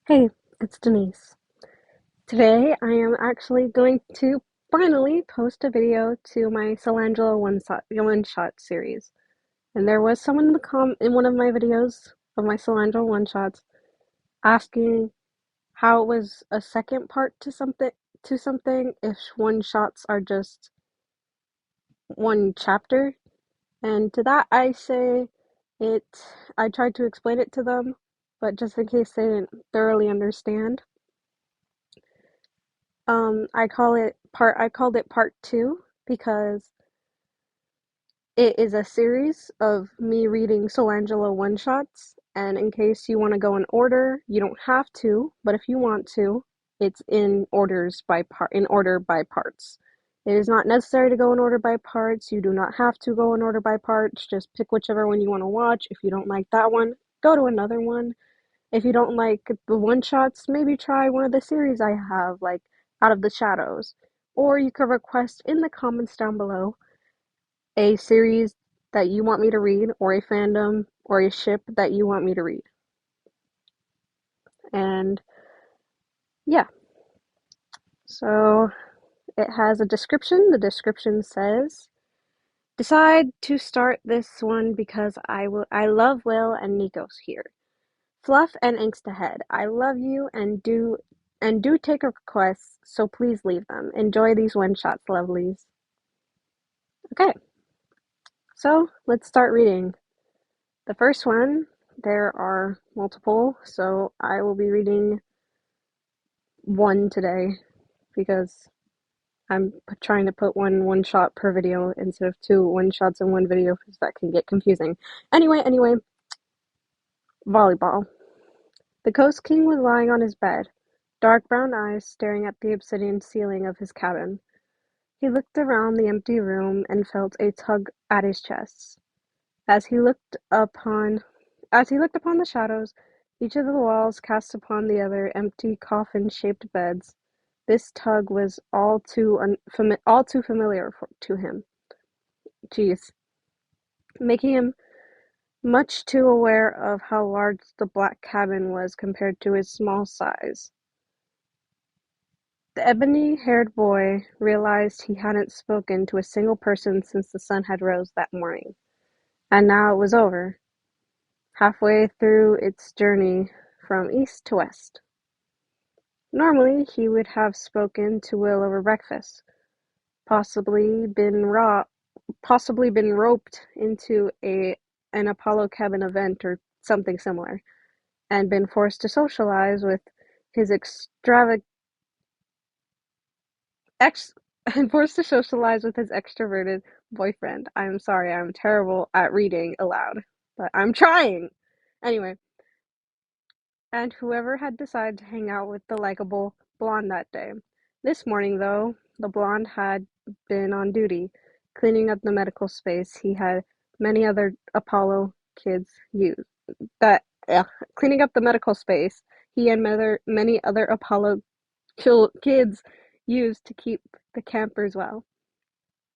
Hey, it's Denise. Today I am actually going to finally post a video to my Solangelo one shot series. And there was someone in one of my videos of my Solangelo one shots asking how it was a second part to something if one shots are just one chapter. And to that I say it I tried to explain it to them, but just in case they didn't thoroughly understand. I called it part two because it is a series of me reading Solangelo one shots. And in case you want to go in order, you don't have to, but if you want to, it's in order by parts. It is not necessary to go in order by parts. You do not have to go in order by parts. Just pick whichever one you want to watch. If you don't like that one, go to another one. If you don't like the one shots, maybe try one of the series I have, like Out of the Shadows. Or you could request in the comments down below a series that you want me to read, or a fandom, or a ship that you want me to read. And yeah, so it has a description. The description says, decide to start this one because I love Will and Nico's here. Fluff and angst ahead. I love you and do take requests, so please leave them. Enjoy these one shots, lovelies. Okay, so let's start reading. The first one, there are multiple, so I will be reading one today because I'm trying to put one shot per video instead of two one shots in one video because that can get confusing. Anyway, volleyball. The Coast King was lying on his bed, dark brown eyes staring at the obsidian ceiling of his cabin. He looked around the empty room and felt a tug at his chest. As he looked upon the shadows, each of the walls cast upon the other empty coffin-shaped beds, this tug was all too familiar to him. Geez, making him much too aware of how large the black cabin was compared to his small size. The ebony-haired boy realized he hadn't spoken to a single person since the sun had rose that morning. And now it was over, halfway through its journey from east to west. Normally he would have spoken to Will over breakfast, possibly been roped into an Apollo cabin event or something similar, and been forced to socialize with his ex and forced to socialize with his extroverted boyfriend. I'm sorry, I'm terrible at reading aloud, but I'm trying. Anyway, and whoever had decided to hang out with the likable blonde that day. This morning, though, the blonde had been on duty, cleaning up the medical space he had many other Apollo kids use. That Cleaning up the medical space he and many other Apollo kids used to keep the campers well,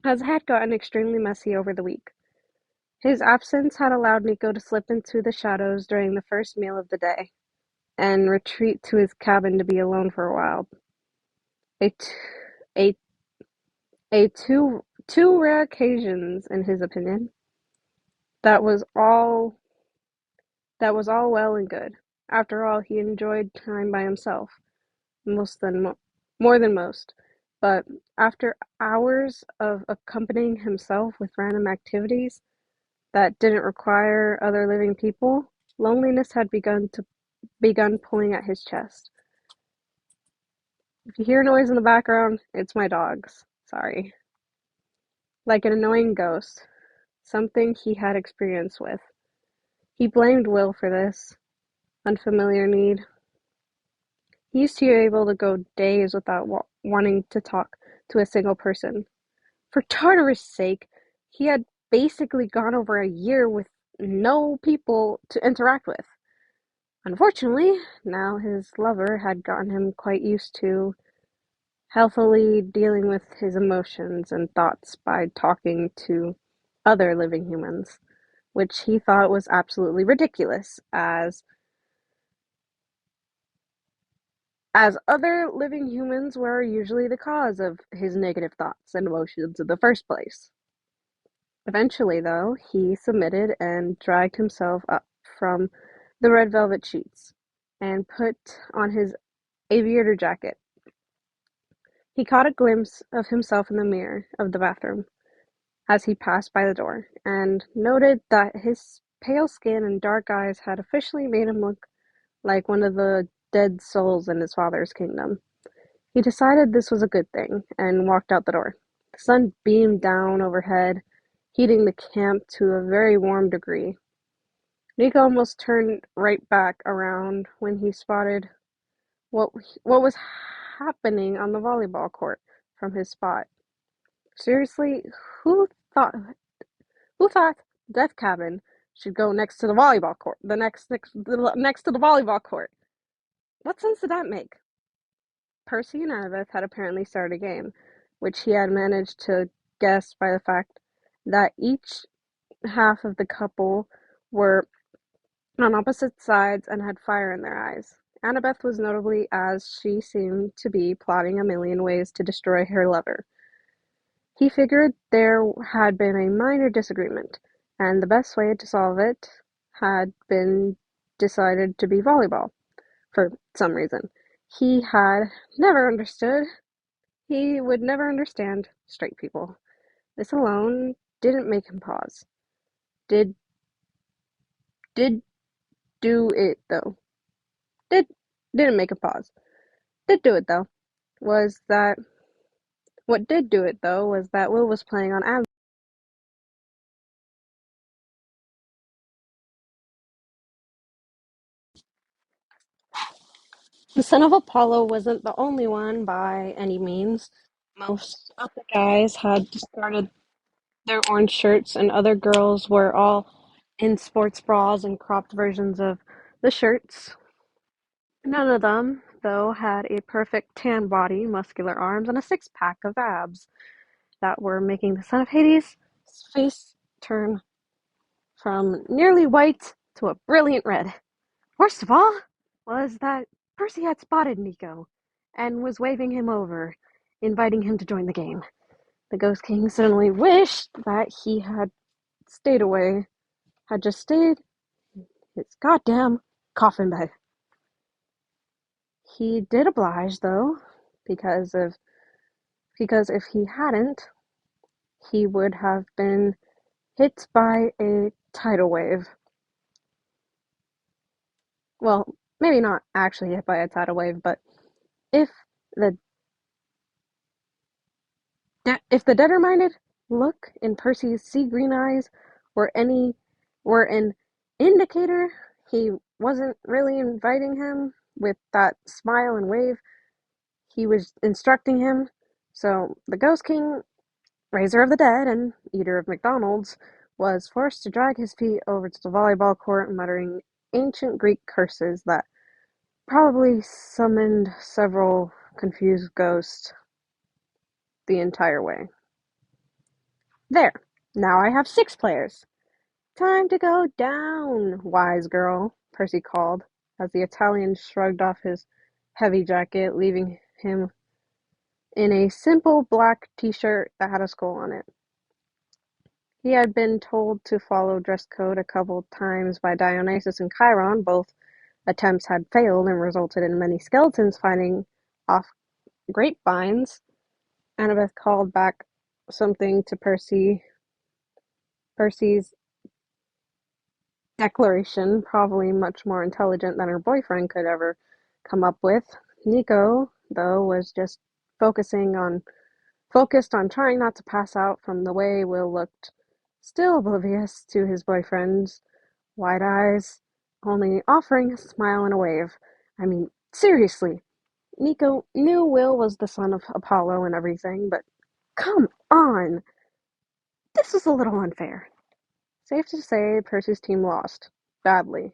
as it had gotten extremely messy over the week. His absence had allowed Nico to slip into the shadows during the first meal of the day and retreat to his cabin to be alone for a while. A, t- a, a two rare occasions, in his opinion. That was all. That was all well and good. After all, he enjoyed time by himself, more than most. But after hours of accompanying himself with random activities that didn't require other living people, loneliness had begun pulling at his chest. If you hear noise in the background, it's my dogs. Sorry. Like an annoying ghost, something he had experience with. He blamed Will for this unfamiliar need. He used to be able to go days without wanting to talk to a single person. For Tartarus' sake, he had basically gone over a year with no people to interact with. Unfortunately, now his lover had gotten him quite used to healthily dealing with his emotions and thoughts by talking to other living humans, which he thought was absolutely ridiculous, as as other living humans were usually the cause of his negative thoughts and emotions in the first place. Eventually, though, he submitted and dragged himself up from the red velvet sheets and put on his aviator jacket. He caught a glimpse of himself in the mirror of the bathroom as he passed by the door, and noted that his pale skin and dark eyes had officially made him look like one of the dead souls in his father's kingdom. He decided this was a good thing and walked out the door. The sun beamed down overhead, heating the camp to a very warm degree. Nico almost turned right back around when he spotted what what was happening on the volleyball court from his spot. Seriously, who thought who thought Death Cabin should go next to the volleyball court? Next to the volleyball court. What sense did that make? Percy and Annabeth had apparently started a game, which he had managed to guess by the fact that each half of the couple were on opposite sides and had fire in their eyes. Annabeth was notably, as she seemed to be plotting a million ways to destroy her lover. He figured there had been a minor disagreement, and the best way to solve it had been decided to be volleyball, for some reason. He had never understood. He would never understand straight people. This alone didn't make him pause. Did did do it though. Did didn't make him pause. Did do it though. Was that what did do it though was that Will was playing on Ab. The son of Apollo wasn't the only one by any means. Most of the guys had discarded their orange shirts, and other girls were all in sports bras and cropped versions of the shirts. None of them, though, had a perfect tan body, muscular arms, and a six-pack of abs that were making the son of Hades' face turn from nearly white to a brilliant red. Worst of all was that Percy had spotted Nico and was waving him over, inviting him to join the game. The Ghost King suddenly wished that he stayed away, had just stayed in his goddamn coffin bed. He did oblige, though, because of because if he hadn't, he would have been hit by a tidal wave. Well, maybe not actually hit by a tidal wave, but if the if the determined look in Percy's sea-green eyes were any were an indicator he wasn't really inviting him with that smile and wave, he was instructing him. So the Ghost King, raiser of the dead and eater of McDonald's, was forced to drag his feet over to the volleyball court, muttering ancient Greek curses that probably summoned several confused ghosts the entire way. There, now I have 6 players. Time to go down, wise girl, Percy called, as the Italian shrugged off his heavy jacket, leaving him in a simple black t-shirt that had a skull on it. He had been told to follow dress code a couple times by Dionysus and Chiron. Both attempts had failed and resulted in many skeletons fighting off grapevines. Annabeth called back something to Percy's declaration, probably much more intelligent than her boyfriend could ever come up with. Nico, though, was just focused on trying not to pass out from the way Will looked, still oblivious to his boyfriend's wide eyes, only offering a smile and a wave. I mean, seriously, Nico knew Will was the son of Apollo and everything, but come on! This was a little unfair. Safe to say, Percy's team lost. Badly.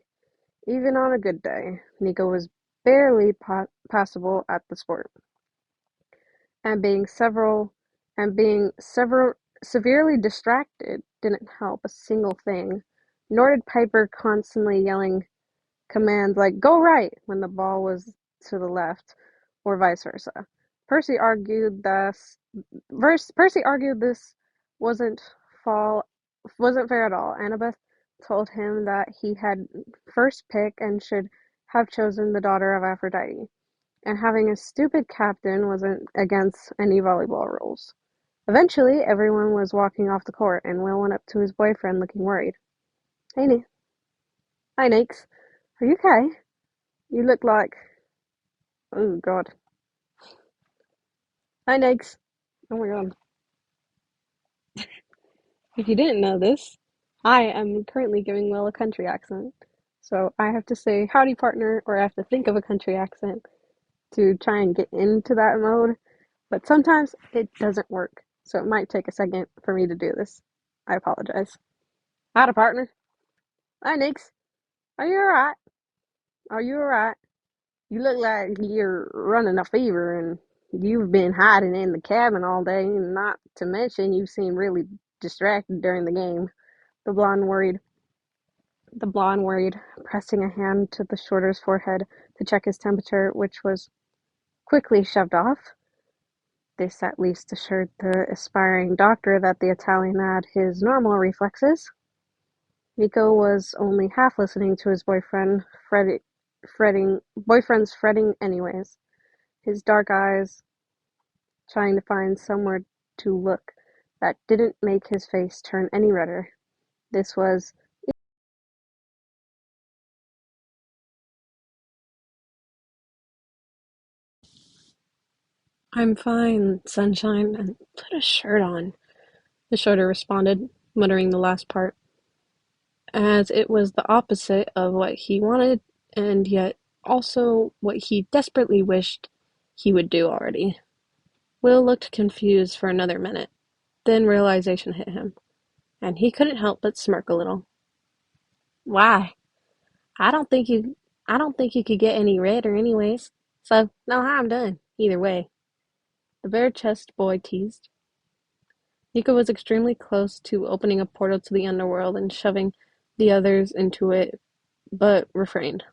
Even on a good day, Nico was barely passable at the sport, and being severely distracted didn't help a single thing. Nor did Piper constantly yelling commands like "Go right" when the ball was to the left. or vice versa. Percy argued this Percy argued this wasn't fall wasn't fair at all. Annabeth told him that he had first pick and should have chosen the daughter of Aphrodite, and having a stupid captain wasn't against any volleyball rules. Eventually, everyone was walking off the court, and Will went up to his boyfriend looking worried. Hey, hi, Nakes. Are you okay? You look like... Oh, God. Hi, Nakes. Oh, my God. If you didn't know this, I am currently giving Will a country accent. So I have to say howdy partner, or I have to think of a country accent to try and get into that mode. But sometimes it doesn't work. So it might take a second for me to do this. I apologize. Howdy partner. Hi Nix. Are you alright? Are you alright? You look like you're running a fever and you've been hiding in the cabin all day, not to mention you seem really distracted during the game. The blonde worried. The blonde worried, pressing a hand to the shorter's forehead to check his temperature, which was quickly shoved off. This at least assured the aspiring doctor that the Italian had his normal reflexes. Nico was only half listening to his boyfriend's fretting anyways, his dark eyes trying to find somewhere to look that didn't make his face turn any redder. This was... I'm fine, sunshine, and put a shirt on, the shorter responded, muttering the last part, as it was the opposite of what he wanted, and yet also what he desperately wished he would do already. Will looked confused for another minute, then realization hit him, and he couldn't help but smirk a little. Why? I don't think you I don't think you could get any redder anyways, so no harm done, either way, the bare-chested boy teased. Nico was extremely close to opening a portal to the underworld and shoving the others into it, but refrained.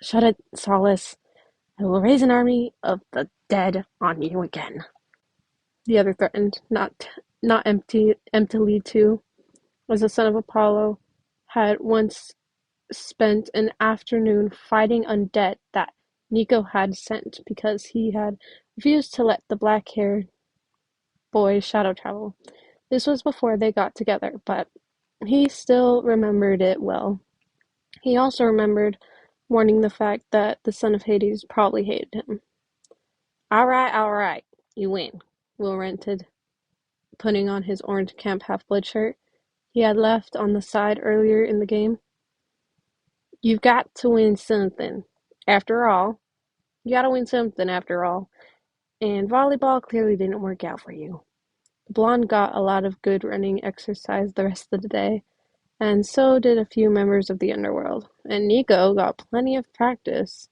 Shut it, Solace. I will raise an army of the dead on you again. The other threatened, not emptily too, as the son of Apollo had once spent an afternoon fighting undead that Nico had sent because he had refused to let the black-haired boy shadow travel. This was before they got together, but he still remembered it well. He also remembered mourning the fact that the son of Hades probably hated him. All right, you win, Will ranted, putting on his orange Camp Half-Blood shirt he had left on the side earlier in the game. You've got to win something. After all, you gotta win something after all. And volleyball clearly didn't work out for you. The blonde got a lot of good running exercise the rest of the day, and so did a few members of the underworld, and Nico got plenty of practice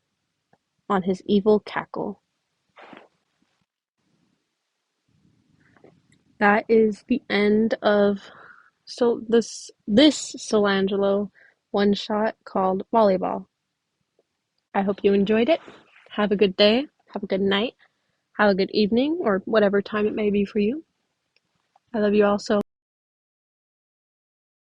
on his evil cackle. That is the end of this Solangelo one shot called Volleyball. I hope you enjoyed it. Have a good day, have a good night, have a good evening, or whatever time it may be for you. I love you all so